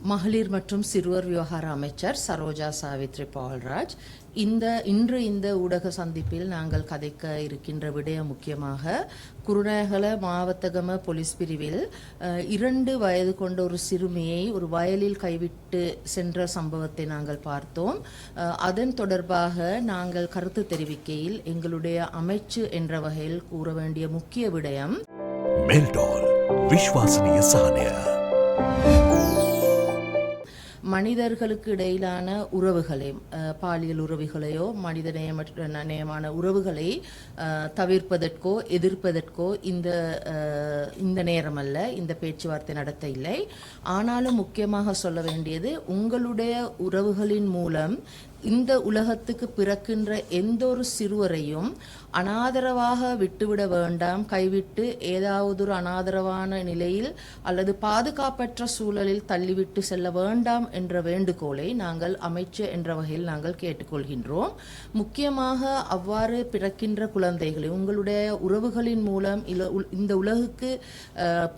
மகளிர் மற்றும் சிறுவர் விவகார அமைச்சர் சரோஜா சாவித்ரி பால்ராஜ். இன்று இந்த ஊடக சந்திப்பில் நாங்கள் கதைக்க இருக்கின்ற விடயம் முக்கியமாக குருநாகல மாவத்தகம போலீஸ் பிரிவில் 2 வயது கொண்ட ஒரு சிறுமியை ஒரு வயலில் கைவிட்டு சென்ற சம்பவத்தை நாங்கள் பார்த்தோம். அதன் தொடர்பாக நாங்கள் கருத்து தெரிவிக்கையில் எங்களுடைய அமைச்சு என்ற வகையில் கூற வேண்டிய முக்கிய விடயம் மெல்டால் விஸ்வாசனீய சாதனை. மனிதர்களுக்கு இடையிலான உறவுகளை, பாலியல் உறவுகளையோ மனித நேயமான உறவுகளை தவிர்ப்பதற்கோ எதிர்ப்பதற்கோ இந்த நேரமல்ல, இந்த பேச்சுவார்த்தை நடத்த இல்லை. ஆனாலும் முக்கியமாக சொல்ல வேண்டியது, உங்களுடைய உறவுகளின் மூலம் இந்த உலகத்துக்கு பிறக்கின்ற எந்த ஒரு சிறுவரையும் அனாதரவாக விட்டுவிட வேண்டாம். கைவிட்டு ஏதாவது ஒரு அனாதரவான நிலையில் அல்லது பாதுகாப்பற்ற சூழலில் தள்ளிவிட்டு செல்ல வேண்டாம் என்ற வேண்டுகோளை நாங்கள் அமைச்சு என்ற வகையில் நாங்கள் கேட்டுக்கொள்கின்றோம். முக்கியமாக அவ்வாறு பிறக்கின்ற குழந்தைகளை, உங்களுடைய உறவுகளின் மூலம் இந்த உலகுக்கு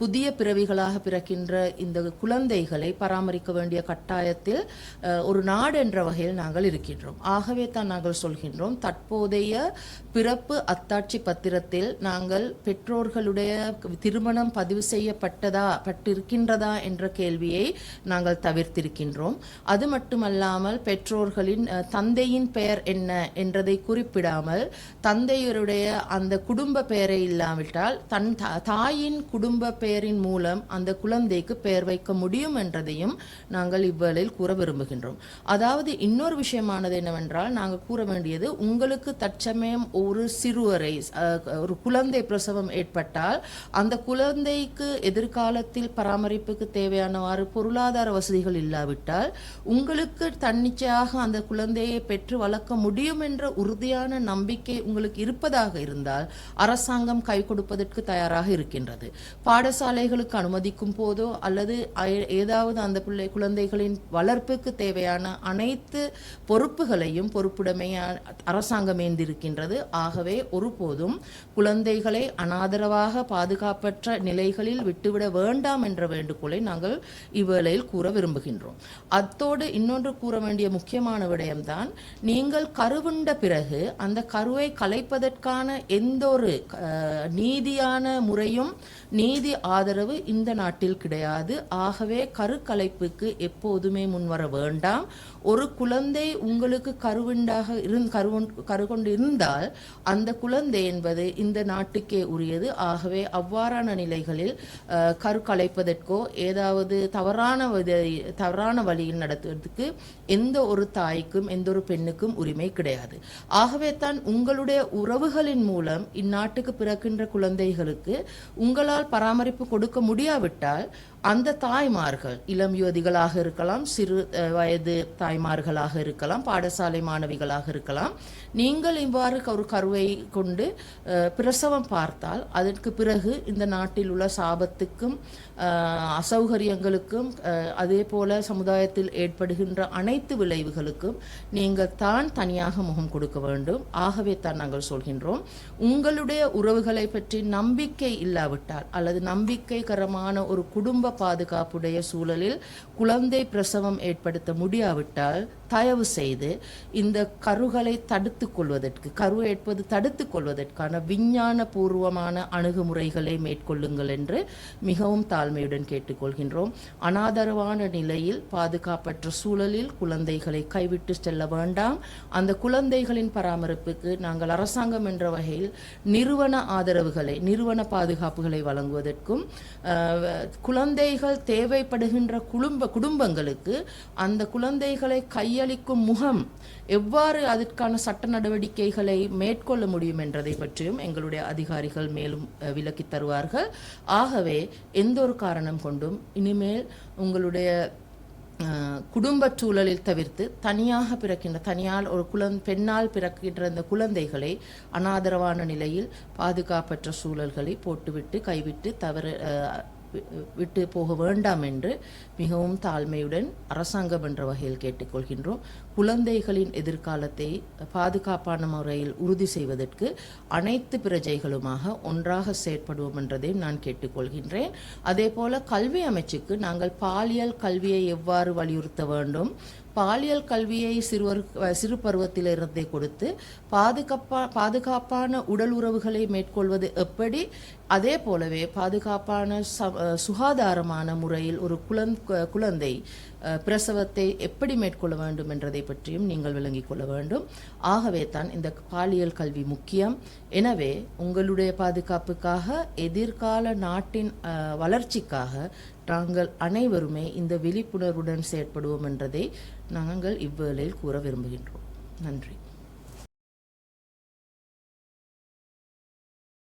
புதிய பிறவிகளாக பிறக்கின்ற இந்த குழந்தைகளை பராமரிக்க வேண்டிய கட்டாயத்தில் ஒரு நாடு என்ற வகையில் நாங்கள் இருக்கின்றோம். ஆகவே தான் நாங்கள் சொல்கின்றோம், தற்போதைய பிறப்பு அத்தாட்சி பத்திரத்தில் நாங்கள் பெற்றோர்களுடைய திருமணம் பதிவு செய்யப்பட்டிருக்கின்றதா என்ற கேள்வியை நாங்கள் தவிர்த்திருக்கின்றோம். அது மட்டுமல்லாமல் பெற்றோர்களின் தந்தையின் பெயர் என்ன என்றதை குறிப்பிடாமல் தந்தையருடைய அந்த குடும்ப பெயரை இல்லாவிட்டால் தன் தாயின் குடும்ப பெயரின் மூலம் அந்த குழந்தைக்கு பெயர் வைக்க முடியும் என்றதையும் நாங்கள் இவ்வேளையில் கூற விரும்புகின்றோம். அதாவது இன்னொரு விஷயமானது என்னவென்றால், நாங்கள் கூற வேண்டியது, உங்களுக்கு தற்சமயம் ஒரு சிறுவரை, ஒரு குழந்தை பிரசவம் ஏற்பட்டால் அந்த குழந்தைக்கு எதிர்காலத்தில் பராமரிப்புக்கு தேவையானவாறு பொருளாதார வசதிகள் இல்லாவிட்டால் உங்களுக்கு தன்னிச்சையாக அந்த குழந்தையை பெற்று வளர்க்க முடியும் என்ற உறுதியான நம்பிக்கை உங்களுக்கு இருப்பதாக இருந்தால் அரசாங்கம் கை கொடுப்பதற்கு தயாராக இருக்கின்றது. பாடசாலைகளுக்கு அனுமதிக்கும் போதோ அல்லது ஏதாவது அந்த குழந்தைகளின் வளர்ப்புக்கு தேவையான அனைத்து பொறுப்புகளையும் பொறுப்புடைமைய அரசாங்கம் ஏந்திருக்கின்றது. ஆகவே ஒருபோதும் குழந்தைகளை அனாதரவாக பாதுகாப்பற்ற நிலைகளில் விட்டுவிட வேண்டாம் என்ற வேண்டுகோளை நாங்கள் இவ்வேளையில் கூற விரும்புகின்றோம். அத்தோடு இன்னொன்று கூற வேண்டிய முக்கியமான விடயம்தான், நீங்கள் கருவுண்ட பிறகு அந்த கருவை கலைப்பதற்கான எந்த ஒரு நீதியான முறையும் நீதி ஆதரவு இந்த நாட்டில் கிடையாது. ஆகவே கருக்கலைப்புக்கு எப்போதுமே முன்வர வேண்டாம். ஒரு குழந்தை உங்களுக்கு கரு கொண்டு இருந்தால் அந்த குழந்தை என்பது இந்த நாட்டுக்கே உரியது. ஆகவே அவ்வாறான நிலைகளில் கருக்கலைப்பதற்கோ ஏதாவது தவறான வழியில் நடத்துவதற்கு எந்த ஒரு தாய்க்கும் எந்த ஒரு பெண்ணுக்கும் உரிமை கிடையாது. ஆகவே தான் உங்களுடைய உறவுகளின் மூலம் இந்நாட்டுக்கு பிறக்கின்ற குழந்தைகளுக்கு உங்களால் பராமரிப்பு கொடுக்க முடியாவிட்டால் அந்த தாய்மார்கள், இளம் யுவதிகளாக இருக்கலாம், சிறு வயது தாய்மார்களாக இருக்கலாம், பாடசாலை மாணவிகளாக இருக்கலாம், நீங்கள் இவ்வாறு ஒரு கருவை கொண்டு பிரசவம் பார்த்தால் அதற்கு பிறகு இந்த நாட்டில் உள்ள சாபத்துக்கும் அசௌகரியங்களுக்கும் அதே போல சமுதாயத்தில் ஏற்படுகின்ற அனைத்து விளைவுகளுக்கும் நீங்கள் தான் தனியாக முகம் கொடுக்க வேண்டும். ஆகவே தான் நாங்கள் சொல்கின்றோம், உங்களுடைய உறவுகளை பற்றி நம்பிக்கை இல்லாவிட்டால் அல்லது நம்பிக்கைகரமான ஒரு குடும்ப பாதுகாப்புடைய சூழலில் குழந்தை பிரசவம் ஏற்படுத்த முடியாவிட்டால் தயவு செய்து இந்த கருகளை தடுத்துக் கொள்வதற்கு, கரு ஏற்பது தடுத்துக் கொள்வதற்கான விஞ்ஞான பூர்வமான அணுகுமுறைகளை மேற்கொள்ளுங்கள் என்று மிகவும் தாழ்மையுடன் கேட்டுக்கொள்கின்றோம். அனாதரவான நிலையில் பாதுகாப்பற்ற சூழலில் குழந்தைகளை கைவிட்டு செல்ல வேண்டாம். அந்த குழந்தைகளின் பராமரிப்புக்கு நாங்கள் அரசாங்கம் என்ற வகையில் நிறுவன ஆதரவுகளை, நிறுவன பாதுகாப்புகளை வழங்குவதற்கும் குழந்தைகள் தேவைப்படுகின்ற குடும்பங்களுக்கு அந்த குழந்தைகளை கையளிக்கும் முகம் எவ்வாறு அதற்கான சட்ட நடவடிக்கைகளை மேற்கொள்ள முடியும் என்றதை பற்றியும் எங்களுடைய அதிகாரிகள் மேலும் விளக்கி தருவார்கள். ஆகவே எந்த ஒரு காரணம் கொண்டும் இனிமேல் உங்களுடைய குடும்ப சூழலில் தவிர்த்து தனியாக பிறக்கின்ற ஒரு பெண்ணால் பிறக்கின்ற இந்த குழந்தைகளை அனாதரவான நிலையில் பாதுகாப்பற்ற சூழல்களை போட்டுவிட்டு கைவிட்டு விட்டு போக வேண்டாம் என்று மிகவும் தாழ்மையுடன் அரசாங்கம் என்ற வகையில் கேட்டுக்கொள்கின்றோம். குழந்தைகளின் எதிர்காலத்தை பாதுகாப்பான முறையில் உறுதி செய்வதற்கு அனைத்து பிரஜைகளுமாக ஒன்றாக செயற்படுவோம் என்றதையும் நான் கேட்டுக்கொள்கின்றேன். அதே போல கல்வி அமைச்சுக்கு நாங்கள் பாலியல் கல்வியை எவ்வாறு வலியுறுத்த வேண்டும், பாலியல் கல்வியை சிறு பருவத்திலிருந்தே கொடுத்து பாதுகாப்பான உடல் உறவுகளை மேற்கொள்வது எப்படி, அதே போலவே பாதுகாப்பான சுகாதாரமான முறையில் ஒரு குழந்தை பிரசவத்தை எப்படி மேற்கொள்ள வேண்டும் என்றதை பற்றியும் நீங்கள் விளங்கிக் கொள்ள வேண்டும். ஆகவே தான் இந்த பாலியல் கல்வி முக்கியம். எனவே உங்களுடைய பாதுகாப்புக்காக, எதிர்கால நாட்டின் வளர்ச்சிக்காக நாங்கள் அனைவருமே இந்த விழிப்புணர்வுடன் செயற்படுவோம் என்றதை நாங்கள் இவ்வேளையில் கூற விரும்புகின்றோம். நன்றி.